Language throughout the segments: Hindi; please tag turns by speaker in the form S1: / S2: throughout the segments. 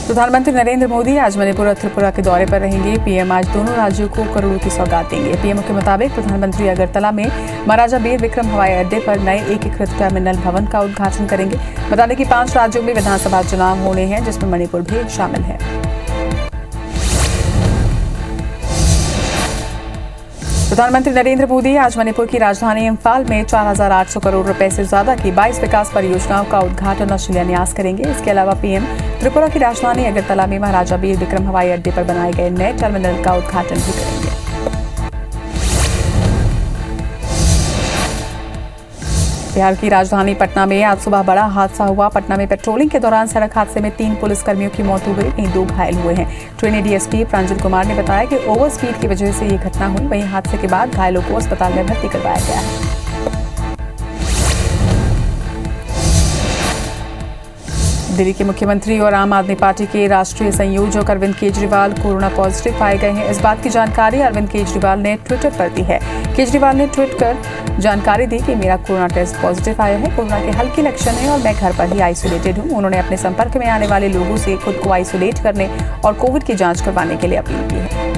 S1: प्रधानमंत्री नरेंद्र मोदी आज मणिपुर और त्रिपुरा के दौरे पर रहेंगे। पीएम आज दोनों राज्यों को करोड़ों की सौगात देंगे। पीएम के मुताबिक प्रधानमंत्री अगरतला में महाराजा वीर विक्रम हवाई अड्डे पर नए एकीकृत टर्मिनल भवन का उद्घाटन करेंगे। बता दें कि 5 राज्यों में विधानसभा चुनाव होने हैं, जिसमें मणिपुर भी शामिल है। प्रधानमंत्री नरेंद्र मोदी आज मणिपुर की राजधानी इम्फाल में 4,800 करोड़ रुपए से ज्यादा की 22 विकास परियोजनाओं का उद्घाटन और शिलान्यास करेंगे। इसके अलावा पीएम त्रिपुरा की राजधानी अगरतला में महाराजा वीर विक्रम हवाई अड्डे पर बनाए गए नए टर्मिनल का उद्घाटन भी करेंगे। बिहार की राजधानी पटना में आज सुबह बड़ा हादसा हुआ। पटना में पेट्रोलिंग के दौरान सड़क हादसे में 3 पुलिसकर्मियों की मौत हो गई, वहीं 2 घायल हुए हैं। ट्रेनी डीएसपी प्रांजल कुमार ने बताया कि ओवर स्पीड की वजह से ये घटना हुई। वहीं हादसे के बाद घायलों को अस्पताल में भर्ती करवाया गया है। दिल्ली के मुख्यमंत्री और आम आदमी पार्टी के राष्ट्रीय संयोजक अरविंद केजरीवाल कोरोना पॉजिटिव पाए गए हैं। इस बात की जानकारी अरविंद केजरीवाल ने ट्विटर पर दी है। केजरीवाल ने ट्वीट कर जानकारी दी कि मेरा कोरोना टेस्ट पॉजिटिव आया है, कोरोना के हल्के लक्षण हैं और मैं घर पर ही आइसोलेटेड हूं। उन्होंने अपने संपर्क में आने वाले लोगों से खुद को आइसोलेट करने और कोविड की जांच करवाने के लिए अपील की है।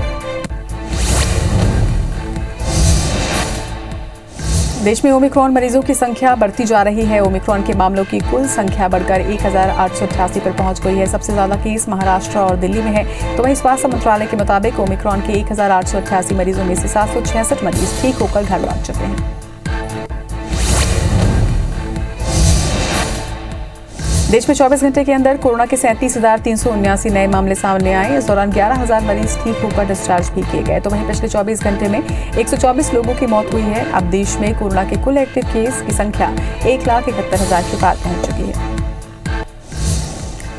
S1: देश में ओमिक्रॉन मरीजों की संख्या बढ़ती जा रही है। ओमिक्रॉन के मामलों की कुल संख्या बढ़कर 1,888 पर पहुंच गई है। सबसे ज्यादा केस महाराष्ट्र और दिल्ली में है। तो वहीं स्वास्थ्य मंत्रालय के मुताबिक ओमिक्रॉन के 1,888 मरीजों में से 766 मरीज ठीक होकर घर लौट चुके हैं। देश में 24 घंटे के अंदर कोरोना के 37,379 नए मामले सामने आए। इस दौरान 11,000 मरीज ठीक होकर डिस्चार्ज भी किए गए। तो वहीं पिछले 24 घंटे में 124 लोगों की मौत हुई है। अब देश में कोरोना के कुल एक्टिव केस की संख्या 1,71,000 के पार पहुंच चुकी है।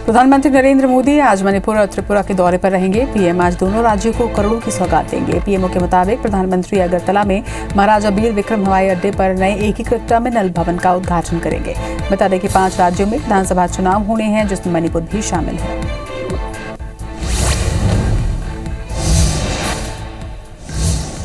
S1: प्रधानमंत्री नरेंद्र मोदी आज मणिपुर और त्रिपुरा के दौरे पर रहेंगे। पीएम आज दोनों राज्यों को करोड़ों की सौगात देंगे। पीएमओ के मुताबिक प्रधानमंत्री अगरतला में महाराजा वीर विक्रम हवाई अड्डे पर नए एकीकृत टर्मिनल भवन का उद्घाटन करेंगे। बता दें कि 5 राज्यों में विधानसभा चुनाव होने हैं, जिसमें मणिपुर भी शामिल है।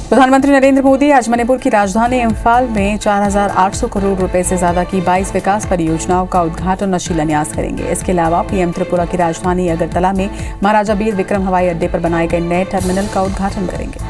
S1: प्रधानमंत्री नरेंद्र मोदी आज मणिपुर की राजधानी इम्फाल में 4,800 करोड़ रुपए से ज्यादा की 22 विकास परियोजनाओं का उद्घाटन और शिलान्यास करेंगे। इसके अलावा पीएम त्रिपुरा की राजधानी अगरतला में महाराजा वीर विक्रम हवाई अड्डे पर बनाए गए नए टर्मिनल का उद्घाटन करेंगे।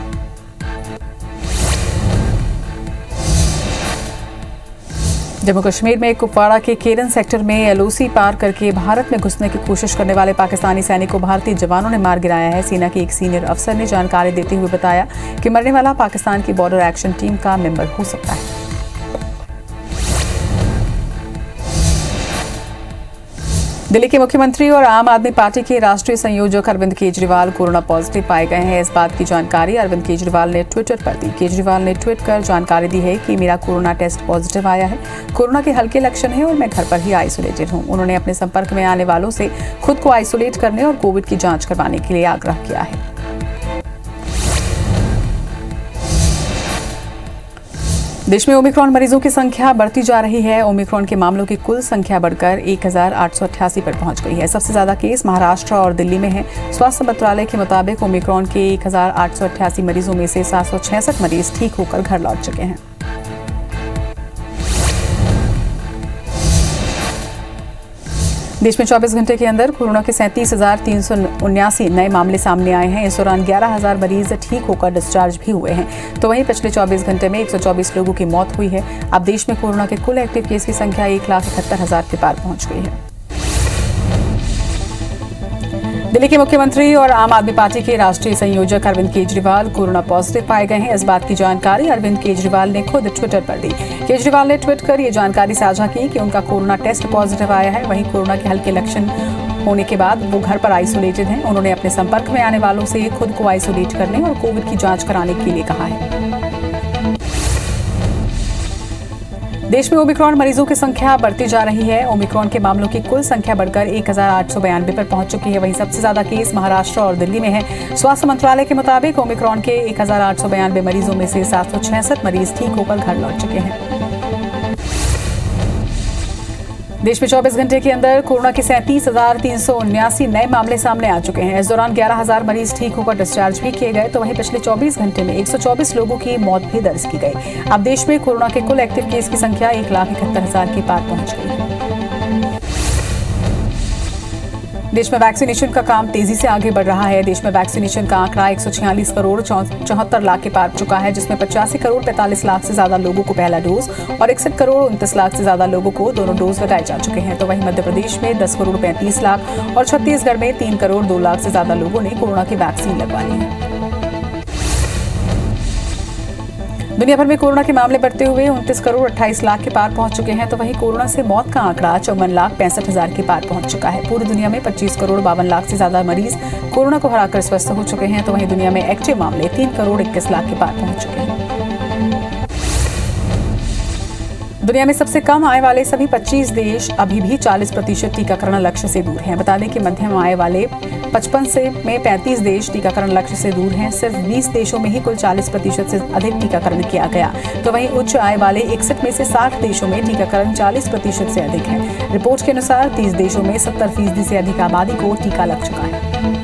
S1: जम्मू कश्मीर में कुपवाड़ा के केरन सेक्टर में एलओसी पार करके भारत में घुसने की कोशिश करने वाले पाकिस्तानी सैनिक को भारतीय जवानों ने मार गिराया है। सेना के एक सीनियर अफसर ने जानकारी देते हुए बताया कि मरने वाला पाकिस्तान की बॉर्डर एक्शन टीम का मेंबर हो सकता है। दिल्ली के मुख्यमंत्री और आम आदमी पार्टी के राष्ट्रीय संयोजक अरविंद केजरीवाल कोरोना पॉजिटिव पाए गए हैं। इस बात की जानकारी अरविंद केजरीवाल ने ट्विटर पर दी। केजरीवाल ने ट्वीट कर जानकारी दी है कि मेरा कोरोना टेस्ट पॉजिटिव आया है, कोरोना के हल्के लक्षण हैं और मैं घर पर ही आइसोलेटेड हूं। उन्होंने अपने संपर्क में आने वालों से खुद को आइसोलेट करने और कोविड की जांच करवाने के लिए आग्रह किया है। देश में ओमिक्रॉन मरीजों की संख्या बढ़ती जा रही है। ओमिक्रॉन के मामलों की कुल संख्या बढ़कर 1,888 पर पहुंच गई है। सबसे ज्यादा केस महाराष्ट्र और दिल्ली में है। स्वास्थ्य मंत्रालय के मुताबिक ओमिक्रॉन के 1,888 मरीजों में से 766 मरीज ठीक होकर घर लौट चुके हैं। देश में 24 घंटे के अंदर कोरोना के 37,379 नए मामले सामने आए हैं। इस दौरान 11,000 मरीज ठीक होकर डिस्चार्ज भी हुए हैं। तो वहीं पिछले 24 घंटे में 124 लोगों की मौत हुई है। अब देश में कोरोना के कुल एक्टिव केस की संख्या 1,71,000 के पार पहुंच गई है। दिल्ली के मुख्यमंत्री और आम आदमी पार्टी के राष्ट्रीय संयोजक अरविंद केजरीवाल कोरोना पॉजिटिव पाए गए हैं। इस बात की जानकारी अरविंद केजरीवाल ने खुद ट्विटर पर दी। केजरीवाल ने ट्वीट कर ये जानकारी साझा की कि उनका कोरोना टेस्ट पॉजिटिव आया है। वहीं कोरोना के हल्के लक्षण होने के बाद वो घर पर आइसोलेटेड हैं। उन्होंने अपने संपर्क में आने वालों से खुद को आइसोलेट करने और कोविड की जांच कराने के लिए कहा है। देश में ओमिक्रॉन मरीजों की संख्या बढ़ती जा रही है। ओमिक्रॉन के मामलों की कुल संख्या बढ़कर 1,892 पर पहुंच चुकी है। वहीं सबसे ज्यादा केस महाराष्ट्र और दिल्ली में है। स्वास्थ्य मंत्रालय के मुताबिक ओमिक्रॉन के 1,892 मरीजों में से 766 मरीज ठीक होकर घर लौट चुके हैं। देश में 24 घंटे के अंदर कोरोना के 37,379 नए मामले सामने आ चुके हैं। इस दौरान 11,000 मरीज ठीक होकर डिस्चार्ज भी किए गए। तो वहीं पिछले 24 घंटे में 124 लोगों की मौत भी दर्ज की गई। अब देश में कोरोना के कुल एक्टिव केस की संख्या 1,71,000 के पार पहुंच गई है। देश में वैक्सीनेशन का काम तेजी से आगे बढ़ रहा है। देश में वैक्सीनेशन का आंकड़ा 146 करोड़ 74 लाख के पार चुका है, जिसमें 85 करोड़ 45 लाख से ज्यादा लोगों को पहला डोज और 61 करोड़ 29 लाख से ज्यादा लोगों को दोनों डोज लगाए जा चुके हैं। तो वहीं मध्य प्रदेश में 10 करोड़ 35 लाख और छत्तीसगढ़ में 3 करोड़ 2 लाख से ज्यादा लोगों ने कोरोना की वैक्सीन लगवाई है। दुनिया भर में कोरोना के मामले बढ़ते हुए 29 करोड़ 28 लाख के पार पहुंच चुके हैं। तो वहीं कोरोना से मौत का आंकड़ा 54 लाख 65 हजार के पार पहुंच चुका है। पूरी दुनिया में 25 करोड़ 52 लाख से ज्यादा मरीज कोरोना को हराकर स्वस्थ हो चुके हैं। तो वहीं दुनिया में एक्टिव मामले 3 करोड़ 21 लाख के पार पहुंच चुके हैं। दुनिया में सबसे कम आय वाले सभी 25 देश अभी भी 40% टीकाकरण लक्ष्य से दूर हैं। बता दें कि मध्यम आय वाले 55 में 35 देश टीकाकरण लक्ष्य से दूर हैं। सिर्फ 20 देशों में ही कुल 40% से अधिक टीकाकरण किया गया। तो वहीं उच्च आय वाले 61 में से 60 देशों में टीकाकरण 40% से अधिक है। रिपोर्ट के अनुसार 30 देशों में 70% से अधिक आबादी को टीका लग चुका है।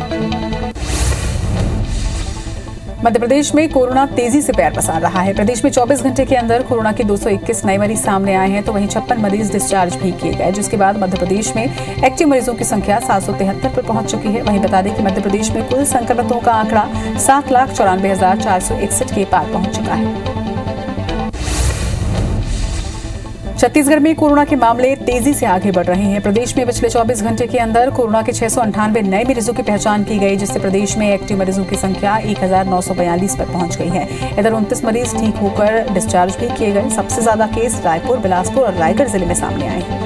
S1: मध्य प्रदेश में कोरोना तेजी से पैर पसार रहा है। प्रदेश में 24 घंटे के अंदर कोरोना के 221 नए मरीज सामने आए हैं। तो वहीं 56 मरीज डिस्चार्ज भी किए गए, जिसके बाद मध्य प्रदेश में एक्टिव मरीजों की संख्या 773 पर पहुंच चुकी है। वहीं बता दें कि मध्य प्रदेश में कुल संक्रमितों का आंकड़ा 7,94,461 के पार पहुंच चुका है। छत्तीसगढ़ में कोरोना के मामले तेजी से आगे बढ़ रहे हैं। प्रदेश में पिछले 24 घंटे के अंदर कोरोना के 698 नए मरीजों की पहचान की गई, जिससे प्रदेश में एक्टिव मरीजों की संख्या 1942 पर पहुंच गई है। इधर 29 मरीज ठीक होकर डिस्चार्ज भी किए गए। सबसे ज्यादा केस रायपुर, बिलासपुर और रायगढ़ जिले में सामने आए हैं।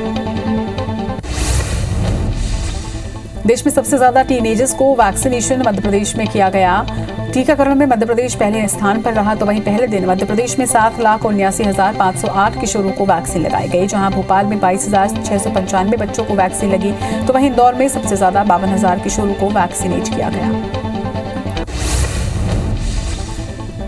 S1: देश में सबसे ज्यादा टीनेजर्स को वैक्सीनेशन मध्य प्रदेश में किया गया। टीकाकरण में मध्य प्रदेश पहले स्थान पर रहा। तो वहीं पहले दिन मध्य प्रदेश में 7,79,508 किशोरों को वैक्सीन लगाई गई, जहां भोपाल में 22,695 बच्चों को वैक्सीन लगी। तो वहीं इंदौर में सबसे ज्यादा 52,000 किशोरों को वैक्सीनेट किया गया।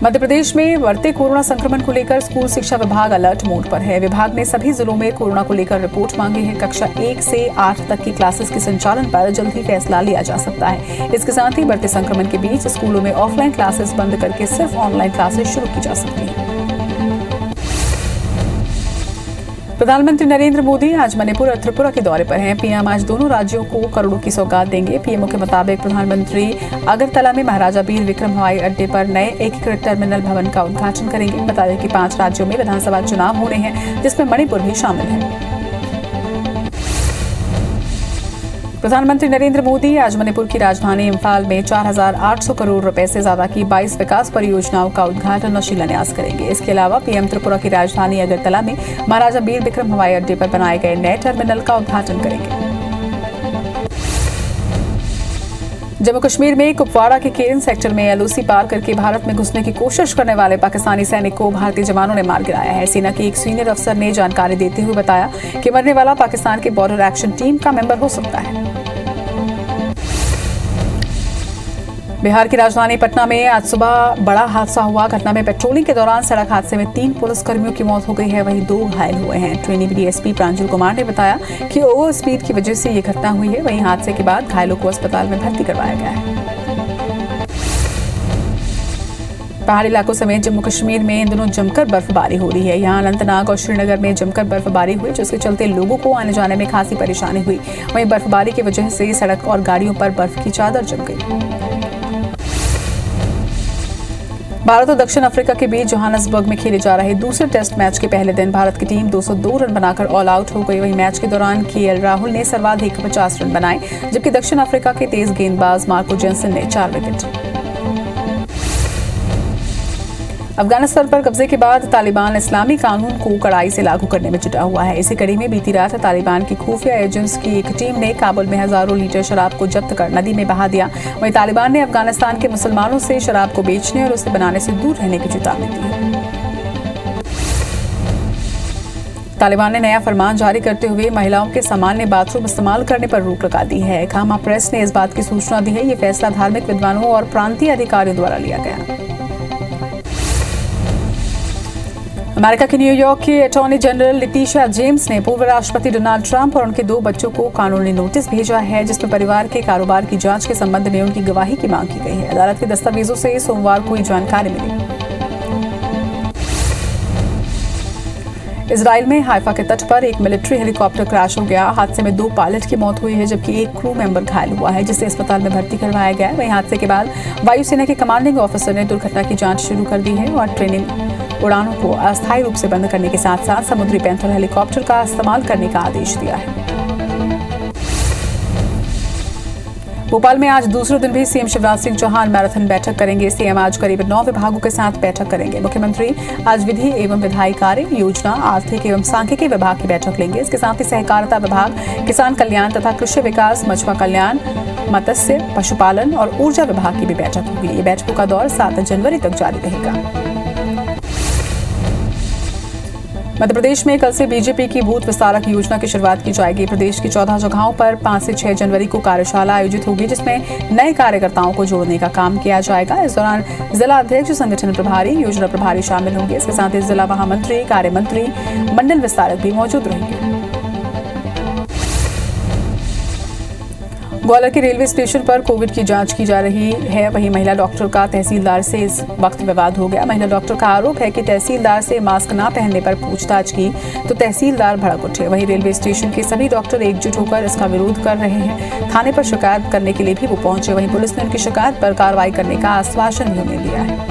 S1: मध्य प्रदेश में बढ़ते कोरोना संक्रमण को लेकर स्कूल शिक्षा विभाग अलर्ट मोड पर है। विभाग ने सभी जिलों में कोरोना को लेकर रिपोर्ट मांगी है। कक्षा 1 से 8 तक की क्लासेस के संचालन पर जल्द ही फैसला लिया जा सकता है। इसके साथ ही बढ़ते संक्रमण के बीच स्कूलों में ऑफलाइन क्लासेस बंद करके सिर्फ ऑनलाइन क्लासेस शुरू की जा सकती है। प्रधानमंत्री नरेंद्र मोदी आज मणिपुर और त्रिपुरा के दौरे पर हैं। पीएम आज दोनों राज्यों को करोड़ों की सौगात देंगे। पीएमओ के मुताबिक प्रधानमंत्री अगरतला में महाराजा बीर विक्रम हवाई अड्डे पर नए एकीकृत टर्मिनल भवन का उद्घाटन करेंगे। बता दें कि 5 राज्यों में विधानसभा चुनाव होने हैं, जिसमें मणिपुर भी शामिल है। प्रधानमंत्री नरेंद्र मोदी आज मणिपुर की राजधानी इम्फाल में 4,800 करोड़ रुपए से ज्यादा की 22 विकास परियोजनाओं का उद्घाटन और शिलान्यास करेंगे। इसके अलावा पीएम त्रिपुरा की राजधानी अगरतला में महाराजा बीर विक्रम हवाई अड्डे पर बनाए गए नए टर्मिनल का उद्घाटन करेंगे। जम्मू कश्मीर में कुपवाड़ा के केरन सेक्टर में एलओसी पार करके भारत में घुसने की कोशिश करने वाले पाकिस्तानी सैनिक को भारतीय जवानों ने मार गिराया है। सेना के एक सीनियर अफसर ने जानकारी देते हुए बताया कि मरने वाला पाकिस्तान के बॉर्डर एक्शन टीम का मेंबर हो सकता है। बिहार की राजधानी पटना में आज सुबह बड़ा हादसा हुआ। घटना में पेट्रोलिंग के दौरान सड़क हादसे में 3 पुलिसकर्मियों की मौत हो गई है, वहीं 2 घायल हुए हैं। ट्रेनी डीएसपी प्रांजल कुमार ने बताया कि ओवर स्पीड की वजह से ये घटना हुई है। वहीं हादसे के बाद घायलों को अस्पताल में भर्ती करवाया गया है। पहाड़ी इलाकों समेत जम्मू कश्मीर में इन दिनों जमकर बर्फबारी हो रही है। यहाँ अनंतनाग और श्रीनगर में जमकर बर्फबारी हुई, जिसके चलते लोगों को आने जाने में खासी परेशानी हुई। वहीं बर्फबारी की वजह से सड़क और गाड़ियों पर बर्फ की चादर जम गई। भारत और दक्षिण अफ्रीका के बीच जोहान्सबर्ग में खेले जा रहे दूसरे टेस्ट मैच के पहले दिन भारत की टीम 202 रन बनाकर ऑल आउट हो गई। वहीं मैच के दौरान केएल राहुल ने सर्वाधिक 50 रन बनाए, जबकि दक्षिण अफ्रीका के तेज गेंदबाज मार्को जेनसन ने 4 विकेट। अफगानिस्तान पर कब्जे के बाद तालिबान इस्लामी कानून को कड़ाई से लागू करने में जुटा हुआ है। इसी कड़ी में बीती रात तालिबान की खुफिया एजेंट्स की एक टीम ने काबुल में हजारों लीटर शराब को जब्त कर नदी में बहा दिया। वहीं तालिबान ने अफगानिस्तान के मुसलमानों से शराब को बेचने और उसे बनाने से दूर रहने की चेतावनी दी है। तालिबान ने नया फरमान जारी करते हुए महिलाओं के सामान्य बाथरूम इस्तेमाल करने पर रोक लगा दी है। खामा प्रेस ने इस बात की सूचना दी है। ये फैसला धार्मिक विद्वानों और प्रांतीय अधिकारियों द्वारा लिया गया। अमेरिका के न्यूयॉर्क के अटॉर्नी जनरल लिटिशिया जेम्स ने पूर्व राष्ट्रपति डोनाल्ड ट्रंप और उनके 2 बच्चों को कानूनी नोटिस भेजा है, जिसमें परिवार के कारोबार की जांच के संबंध में उनकी गवाही की मांग की गई है। अदालत के दस्तावेजों से सोमवार को ये जानकारी मिली। इजराइल में हाइफा के तट पर एक मिलिट्री हेलीकॉप्टर क्रैश हो गया। हादसे में 2 पायलट की मौत हुई है, जबकि एक क्रू मेंबर घायल हुआ है, जिसे अस्पताल में भर्ती करवाया गया है। वहीं हादसे के बाद वायुसेना के कमांडिंग ऑफिसर ने दुर्घटना की जांच शुरू कर दी है और ट्रेनिंग उड़ानों को अस्थायी रूप से बंद करने के साथ साथ समुद्री पैंथर हेलीकॉप्टर का इस्तेमाल करने का आदेश दिया है। भोपाल में आज दूसरे दिन भी सीएम शिवराज सिंह चौहान मैराथन बैठक करेंगे। सीएम आज करीब 9 विभागों के साथ बैठक करेंगे। मुख्यमंत्री आज विधि एवं विधायी कार्य, योजना, आर्थिक एवं सांख्यिकी विभाग की बैठक लेंगे। इसके साथ ही सहकारिता विभाग, किसान कल्याण तथा कृषि विकास, मछुआ कल्याण, मत्स्य, पशुपालन और ऊर्जा विभाग की भी बैठक होगी। ये बैठकों का दौर 7 जनवरी तक जारी रहेगा। मध्य प्रदेश में कल से बीजेपी की बूथ विस्तारक योजना की शुरुआत की जाएगी। प्रदेश की 14 जगहों पर 5 से 6 जनवरी को कार्यशाला आयोजित होगी, जिसमें नए कार्यकर्ताओं को जोड़ने का काम किया जाएगा। इस दौरान जिला अध्यक्ष, संगठन प्रभारी, योजना प्रभारी शामिल होंगे। इसके साथ ही जिला महामंत्री, कार्य मंत्री, मंडल विस्तारक भी मौजूद रहेंगे। ग्वालियर के रेलवे स्टेशन पर कोविड की जांच की जा रही है। वहीं महिला डॉक्टर का तहसीलदार से इस वक्त विवाद हो गया। महिला डॉक्टर का आरोप है कि तहसीलदार से मास्क न पहनने पर पूछताछ की तो तहसीलदार भड़क उठे। वहीं रेलवे स्टेशन के सभी डॉक्टर एकजुट होकर इसका विरोध कर रहे हैं। थाने पर शिकायत करने के लिए भी वो पहुंचे। वहीं पुलिस ने उनकी शिकायत पर कार्रवाई करने का आश्वासन भी उन्हें दिया है।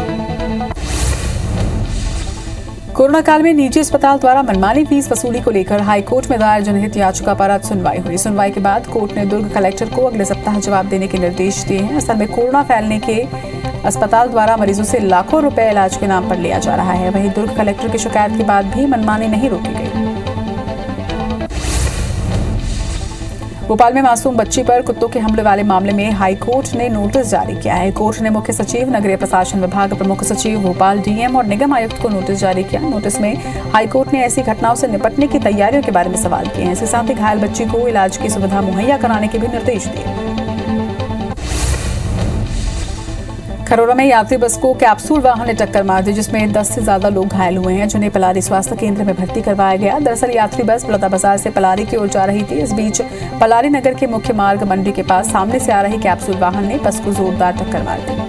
S1: कोरोना काल में निजी अस्पताल द्वारा मनमानी फीस वसूली को लेकर हाईकोर्ट में दायर जनहित याचिका पर आज सुनवाई हुई। सुनवाई के बाद कोर्ट ने दुर्ग कलेक्टर को अगले सप्ताह जवाब देने के निर्देश दिए हैं। असल में कोरोना फैलने के अस्पताल द्वारा मरीजों से लाखों रुपए इलाज के नाम पर लिया जा रहा है। वहीं दुर्ग कलेक्टर की शिकायत के बाद भी मनमानी नहीं रोकी गई। भोपाल में मासूम बच्ची पर कुत्तों के हमले वाले मामले में हाईकोर्ट ने नोटिस जारी किया है। कोर्ट ने मुख्य सचिव, नगरीय प्रशासन विभाग, प्रमुख सचिव, भोपाल डीएम और निगम आयुक्त को नोटिस जारी किया। नोटिस में हाईकोर्ट ने ऐसी घटनाओं से निपटने की तैयारियों के बारे में सवाल किए हैं। इसके साथ ही घायल बच्ची को इलाज की सुविधा मुहैया कराने के भी निर्देश दिए। खरोरा में यात्री बस को कैप्सूल वाहन ने टक्कर मार दी, जिसमें 10 से ज्यादा लोग घायल हुए हैं, जिन्हें पलारी स्वास्थ्य केंद्र में भर्ती करवाया गया। दरअसल यात्री बस बलौदा बाजार से पलारी की ओर जा रही थी। इस बीच पलारी नगर के मुख्य मार्ग मंडी के पास सामने से आ रही कैप्सूल वाहन ने बस को जोरदार टक्कर मार दी।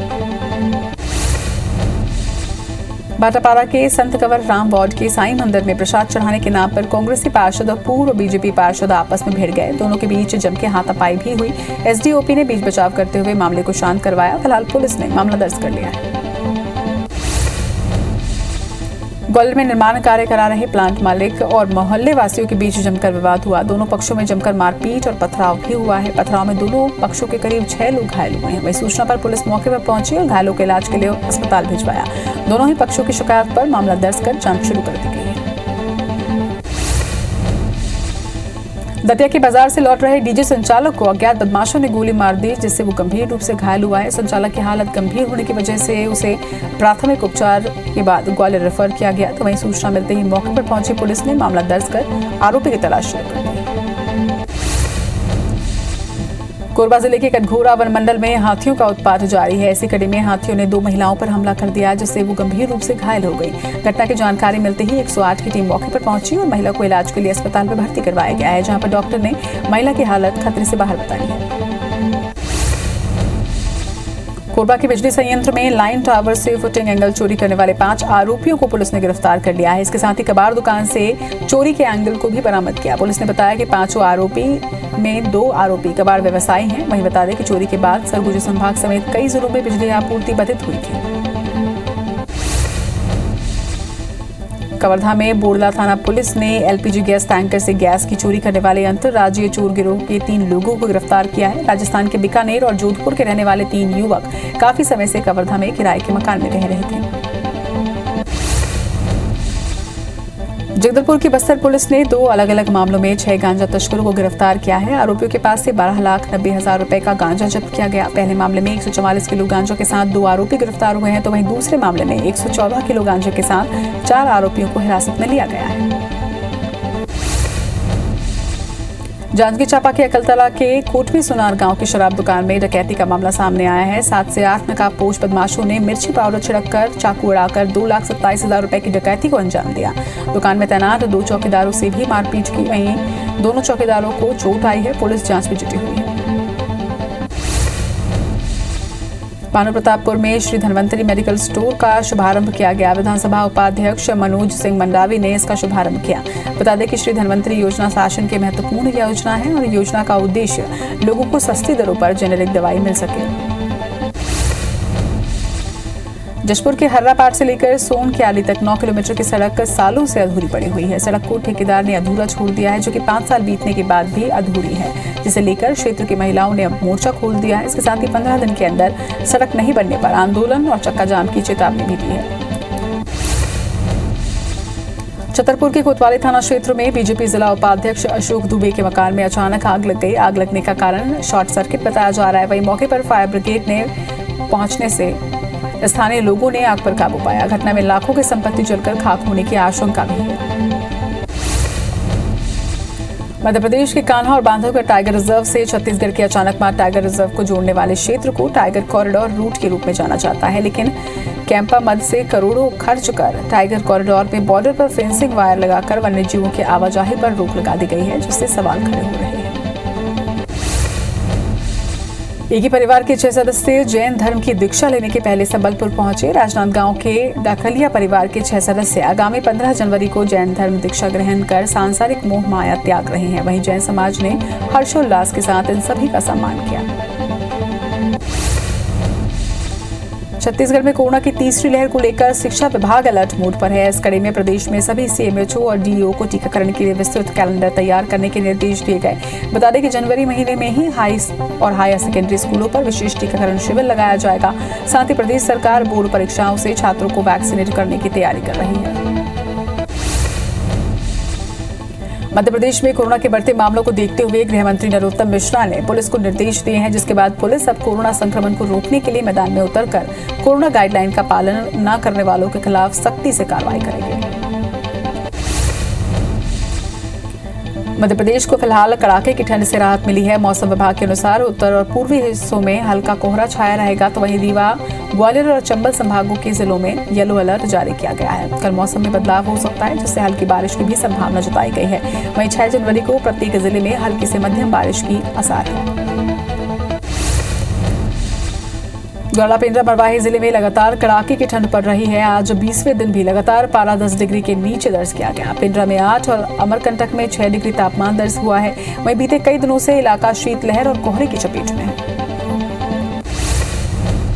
S1: भाटापारा के संत कंवर राम वार्ड के साईं मंदिर में प्रसाद चढ़ाने के नाम पर कांग्रेसी पार्षद और पूर्व बीजेपी पार्षद आपस में भिड़ गए। दोनों के बीच जम के हाथापाई भी हुई। एसडीओपी ने बीच बचाव करते हुए मामले को शांत करवाया। फिलहाल पुलिस ने मामला दर्ज कर लिया है। ग्वालियर में निर्माण कार्य करा रहे प्लांट मालिक और मोहल्ले वासियों के बीच जमकर विवाद हुआ। दोनों पक्षों में जमकर मारपीट और पथराव भी हुआ है। पथराव में दोनों पक्षों के करीब 6 लोग घायल हुए हैं। वहीं सूचना पर पुलिस मौके पर पहुंची और घायलों के इलाज के लिए अस्पताल भिजवाया। दोनों ही पक्षों की शिकायत पर मामला दर्ज कर जांच शुरू कर दी गई है। दतिया के बाजार से लौट रहे डीजे संचालक को अज्ञात बदमाशों ने गोली मार दी, जिससे वो गंभीर रूप से घायल हुआ है। संचालक की हालत गंभीर होने की वजह से उसे प्राथमिक उपचार के बाद ग्वालियर रेफर किया गया। तो वहीं सूचना मिलते ही मौके पर पहुंची पुलिस ने मामला दर्ज कर आरोपी की तलाश शुरू कर दी। कोरबा जिले के कटघोरा वन मंडल में हाथियों का उत्पात जारी है। ऐसी कड़ी में हाथियों ने 2 महिलाओं पर हमला कर दिया, जिससे वो गंभीर रूप से घायल हो गई। घटना की जानकारी मिलते ही 108 की टीम मौके पर पहुंची और महिला को इलाज के लिए अस्पताल में भर्ती करवाया गया है, जहां पर डॉक्टर ने महिला की हालत खतरे से बाहर बताई है। कोरबा के बिजली संयंत्र में लाइन टावर से फुटिंग एंगल चोरी करने वाले 5 आरोपियों को पुलिस ने गिरफ्तार कर लिया है। इसके साथ ही कबाड़ दुकान से चोरी के एंगल को भी बरामद किया। पुलिस ने बताया कि 5 आरोपी में 2 आरोपी कबाड़ व्यवसायी हैं। वहीं बता दें कि चोरी के बाद सरगुजा संभाग समेत कई जिलों में बिजली आपूर्ति बाधित हुई थी। कवर्धा में बोरला थाना पुलिस ने एलपीजी गैस टैंकर से गैस की चोरी करने वाले अंतर्राज्यीय चोर गिरोह के 3 लोगों को गिरफ्तार किया है। राजस्थान के बीकानेर और जोधपुर के रहने वाले 3 युवक काफी समय से कवर्धा में किराए के मकान में रह रहे थे। जगदलपुर की बस्तर पुलिस ने 2 अलग अलग मामलों में 6 गांजा तस्करों को गिरफ्तार किया है। आरोपियों के पास से 12,90,000 रुपए का गांजा जब्त किया गया। पहले मामले में 144 किलो गांजा के साथ 2 आरोपी गिरफ्तार हुए हैं, तो वहीं दूसरे मामले में 114 किलो गांजे के साथ 4 आरोपियों को हिरासत में लिया गया है। जांजगीर चांपा के अकलतला के कोटवी सुनार गांव की शराब दुकान में डकैती का मामला सामने आया है। 7 से 8 नकाबपोश बदमाशों ने मिर्ची पाउडर छिड़ककर चाकू उड़ाकर 2,27,000 रुपए की डकैती को अंजाम दिया। दुकान में तैनात 2 चौकीदारों से भी मारपीट की। वहीं दोनों चौकीदारों को चोट आई है। पुलिस जांच में जुटी हुई है। भानुप्रतापपुर में श्री धन्वंतरी मेडिकल स्टोर का शुभारंभ किया गया। विधानसभा उपाध्यक्ष मनोज सिंह मंडावी ने इसका शुभारंभ किया। बता दें कि श्री धन्वंतरी योजना शासन की महत्वपूर्ण योजना है और योजना का उद्देश्य लोगों को सस्ती दरों पर जेनेरिक दवाई मिल सके। जशपुर के हर्रापाट से लेकर सोन के आली तक 9 किलोमीटर की सड़क सालों से अधूरी पड़ी हुई है। सड़क को ठेकेदार ने अधूरा छोड़ दिया है, जो कि 5 साल बीतने के बाद भी अधूरी है, जिसे लेकर क्षेत्र की महिलाओं ने अब मोर्चा खोल दिया है। इसके साथ ही 15 दिन के अंदर सड़क नहीं बनने पर आंदोलन और चक्का जाम की चेतावनी भी दी है। छतरपुर के कोतवाली थाना क्षेत्र में बीजेपी जिला उपाध्यक्ष अशोक दुबे के मकान में अचानक आग लग गई। आग लगने का कारण शॉर्ट सर्किट बताया जा रहा है। वहीं मौके पर फायर ब्रिगेड ने पहुंचने से स्थानीय लोगों ने आग पर काबू पाया। घटना में लाखों की संपत्ति जलकर खाक होने की आशंका भी है। मध्य प्रदेश के कान्हा और बांधवगढ़ टाइगर रिजर्व से छत्तीसगढ़ के अचानकमार टाइगर रिजर्व को जोड़ने वाले क्षेत्र को टाइगर कॉरिडोर रूट के रूप में जाना जाता है, लेकिन कैंपा मद से करोड़ों खर्च कर टाइगर कॉरिडोर में बॉर्डर पर फेंसिंग वायर लगाकर वन्यजीवों की आवाजाही पर रोक लगा दी गई है, जिससे सवाल खड़े हो रहे हैं। एक ही परिवार के 6 सदस्य जैन धर्म की दीक्षा लेने के पहले संबलपुर पहुंचे। राजनांदगांव के डाकलिया परिवार के 6 सदस्य आगामी 15 जनवरी को जैन धर्म दीक्षा ग्रहण कर सांसारिक मोह माया त्याग रहे हैं। वहीं जैन समाज ने हर्षोल्लास के साथ इन सभी का सम्मान किया। छत्तीसगढ़ में कोरोना की तीसरी लहर को लेकर शिक्षा विभाग अलर्ट मोड पर है। इस कड़ी में प्रदेश में सभी सीएमएचओ और डीईओ को टीकाकरण के लिए विस्तृत कैलेंडर तैयार करने के निर्देश दिए गए। बता दें कि जनवरी महीने में ही हायर सेकेंडरी स्कूलों पर विशेष टीकाकरण शिविर लगाया जाएगा। साथ ही प्रदेश सरकार बोर्ड परीक्षाओं से छात्रों को वैक्सीनेट करने की तैयारी कर रही है। मध्य प्रदेश में कोरोना के बढ़ते मामलों को देखते हुए गृह मंत्री नरोत्तम मिश्रा ने पुलिस को निर्देश दिए हैं, जिसके बाद पुलिस अब कोरोना संक्रमण को रोकने के लिए मैदान में उतरकर कोरोना गाइडलाइन का पालन न करने वालों के खिलाफ सख्ती से कार्रवाई करेगी। मध्य प्रदेश को फिलहाल कड़ाके की ठंड से राहत मिली है। मौसम विभाग के अनुसार उत्तर और पूर्वी हिस्सों में हल्का कोहरा छाया रहेगा, तो वहीं रीवा, ग्वालियर और चंबल संभागों के जिलों में येलो अलर्ट जारी किया गया है। कल मौसम में बदलाव हो सकता है, जिससे हल्की बारिश की भी संभावना जताई गई है। वहीं 6 जनवरी को प्रत्येक जिले में हल्की से मध्यम बारिश की आसार है। गढ़ा पेंड्रा मरवाही जिले में लगातार कड़ाके की ठंड पड़ रही है। आज 20वें दिन भी लगातार पारा 10 डिग्री के नीचे दर्ज किया गया। पेंड्रा में 8 और अमरकंटक में 6 डिग्री तापमान दर्ज हुआ है। वहीं बीते कई दिनों से इलाका शीतलहर और कोहरे की चपेट में है।